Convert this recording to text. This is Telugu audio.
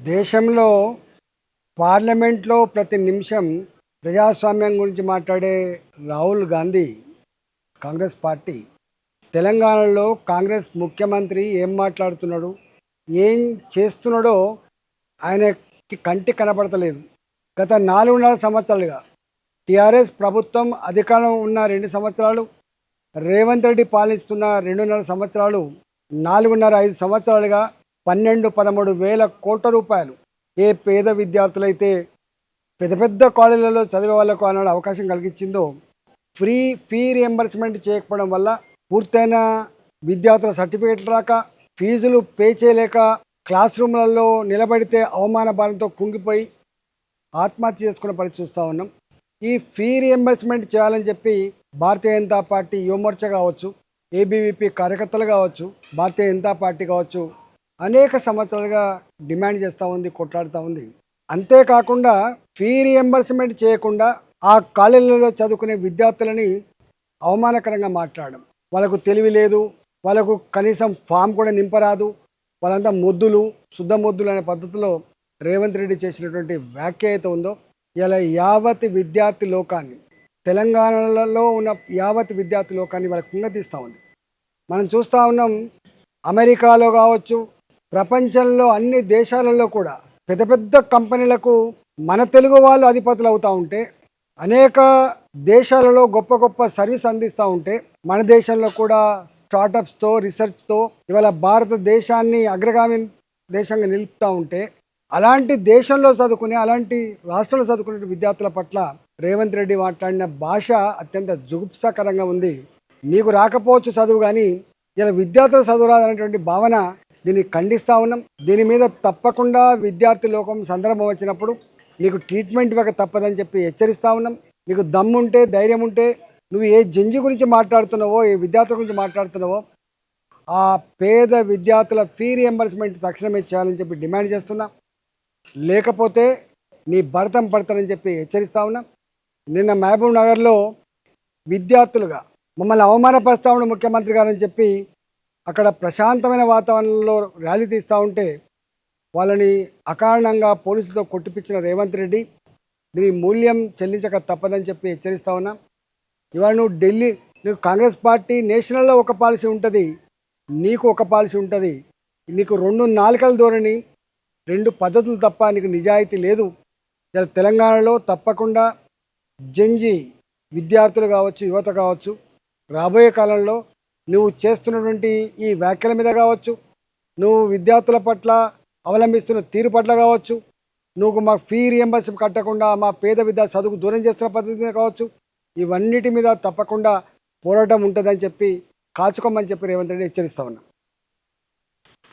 దేశంలో పార్లమెంట్లో ప్రతి నిమిషం ప్రజాస్వామ్యం గురించి మాట్లాడే రాహుల్ గాంధీ కాంగ్రెస్ పార్టీ తెలంగాణలో కాంగ్రెస్ ముఖ్యమంత్రి ఏం మాట్లాడుతున్నాడు, ఏం చేస్తున్నాడో ఆయనకి కంటి కనపడతలేదు. గత 4.5 సంవత్సరాలుగా టీఆర్ఎస్ ప్రభుత్వం అధికారం ఉన్న 2 సంవత్సరాలు, రేవంత్ రెడ్డి పాలిస్తున్న 2.5 సంవత్సరాలు, 4.5 సంవత్సరాలుగా 12-13 వేల కోట్ల రూపాయలు ఏ పేద విద్యార్థులైతే పెద్ద పెద్ద కాలేజీలలో చదివే వాళ్ళకు అన్న అవకాశం కలిగించిందో ఫీ రియంబర్స్మెంట్ చేయకపోవడం వల్ల పూర్తయిన విద్యార్థుల సర్టిఫికేట్లు రాక, ఫీజులు పే చేయలేక క్లాస్ రూమ్లలో నిలబడితే అవమాన భారంతో కుంగిపోయి ఆత్మహత్య చేసుకునే పరిస్థితి చూస్తూ ఉన్నాం. ఈ ఫీ రియంబర్స్మెంట్ చేయాలని చెప్పి భారతీయ జనతా పార్టీ యువమోర్చా కావచ్చు, ఏబీవీపీ కార్యకర్తలు కావచ్చు, భారతీయ జనతా పార్టీ కావచ్చు అనేక సంవత్సరాలుగా డిమాండ్ చేస్తూ ఉంది, కొట్లాడుతూ ఉంది. అంతేకాకుండా ఫీ రియంబర్స్మెంట్ చేయకుండా ఆ కాలేజీలలో చదువుకునే విద్యార్థులని అవమానకరంగా మాట్లాడడం, వాళ్ళకు తెలివి లేదు, వాళ్ళకు కనీసం ఫామ్ కూడా నింపరాదు, వాళ్ళంతా మొద్దులు, శుద్ధ మొద్దులు అనే పద్ధతిలో రేవంత్ రెడ్డి చేసినటువంటి వ్యాఖ్య అయితే ఉందో ఇలా యావత్ విద్యార్థి లోకాన్ని, తెలంగాణలో ఉన్న యావత్ విద్యార్థి లోకాన్ని వాళ్ళకి కుంగతీస్తూ ఉంది. మనం చూస్తూ ఉన్నాం, అమెరికాలో కావచ్చు, ప్రపంచంలో అన్ని దేశాలలో కూడా పెద్ద పెద్ద కంపెనీలకు మన తెలుగు వాళ్ళు అధిపతులు అవుతూ ఉంటే, అనేక దేశాలలో గొప్ప గొప్ప సర్వీస్ అందిస్తూ ఉంటే, మన దేశంలో కూడా స్టార్టప్స్తో, రీసెర్చ్తో ఇవాళ భారతదేశాన్ని అగ్రగామి దేశంగా నిలుపుతూ ఉంటే, అలాంటి దేశంలో చదువుకునే, అలాంటి రాష్ట్రంలో చదువుకునే విద్యార్థుల పట్ల రేవంత్ రెడ్డి మాట్లాడిన భాష అత్యంత జుగుప్సాకరంగా ఉంది. నీకు రాకపోవచ్చు చదువు, కానీ ఇలా విద్యార్థులు చదువు రాదనేటువంటి భావన, దీన్ని ఖండిస్తూ ఉన్నాం. దీని మీద తప్పకుండా విద్యార్థి లోకం సందర్భం వచ్చినప్పుడు నీకు ట్రీట్మెంట్ ఇవ్వక తప్పదని చెప్పి హెచ్చరిస్తూ ఉన్నాం. నీకు దమ్ముంటే, ధైర్యం ఉంటే, నువ్వు ఏ జంజి గురించి మాట్లాడుతున్నావో, ఏ విద్యార్థుల గురించి మాట్లాడుతున్నావో ఆ పేద విద్యార్థుల ఫీ రియంబర్స్మెంట్ తక్షణమే చేయాలని చెప్పి డిమాండ్ చేస్తున్నా. లేకపోతే నీ భరతం పడతారని చెప్పి హెచ్చరిస్తూ ఉన్నాం. నిన్న మహబూబ్ నగర్లో విద్యార్థులుగా మమ్మల్ని అవమానపరుస్తూ ఉన్న ముఖ్యమంత్రి గారని చెప్పి అక్కడ ప్రశాంతమైన వాతావరణంలో ర్యాలీ తీస్తూ ఉంటే వాళ్ళని అకారణంగా పోలీసులతో కొట్టిపించిన రేవంత్ రెడ్డి దీని మూల్యం చెల్లించక తప్పదని చెప్పి హెచ్చరిస్తూ ఉన్నాం. ఇవాళ నువ్వు ఢిల్లీ, నీకు కాంగ్రెస్ పార్టీ నేషనల్లో ఒక పాలసీ ఉంటుంది, నీకు ఒక పాలసీ ఉంటుంది. నీకు 2 నాలుకల ధోరణి, 2 పద్ధతులు తప్ప నీకు నిజాయితీ లేదు. ఇలా తెలంగాణలో తప్పకుండా జంజి విద్యార్థులు కావచ్చు, యువత కావచ్చు, రాబోయే కాలంలో నువ్వు చేస్తున్నటువంటి ఈ వ్యాఖ్యల మీద కావచ్చు, నువ్వు విద్యార్థుల పట్ల అవలంబిస్తున్న తీరు పట్ల కావచ్చు, నువ్వు మా ఫీ రియంబర్స్ కట్టకుండా మా పేద విద్యార్థి చదువుకు దూరం చేస్తున్న పద్ధతి మీద కావచ్చు, ఇవన్నిటి మీద తప్పకుండా పోరాటం ఉంటుందని చెప్పి కాచుకోమని చెప్పి రేవంత్ రెడ్డి హెచ్చరిస్తా ఉన్నా.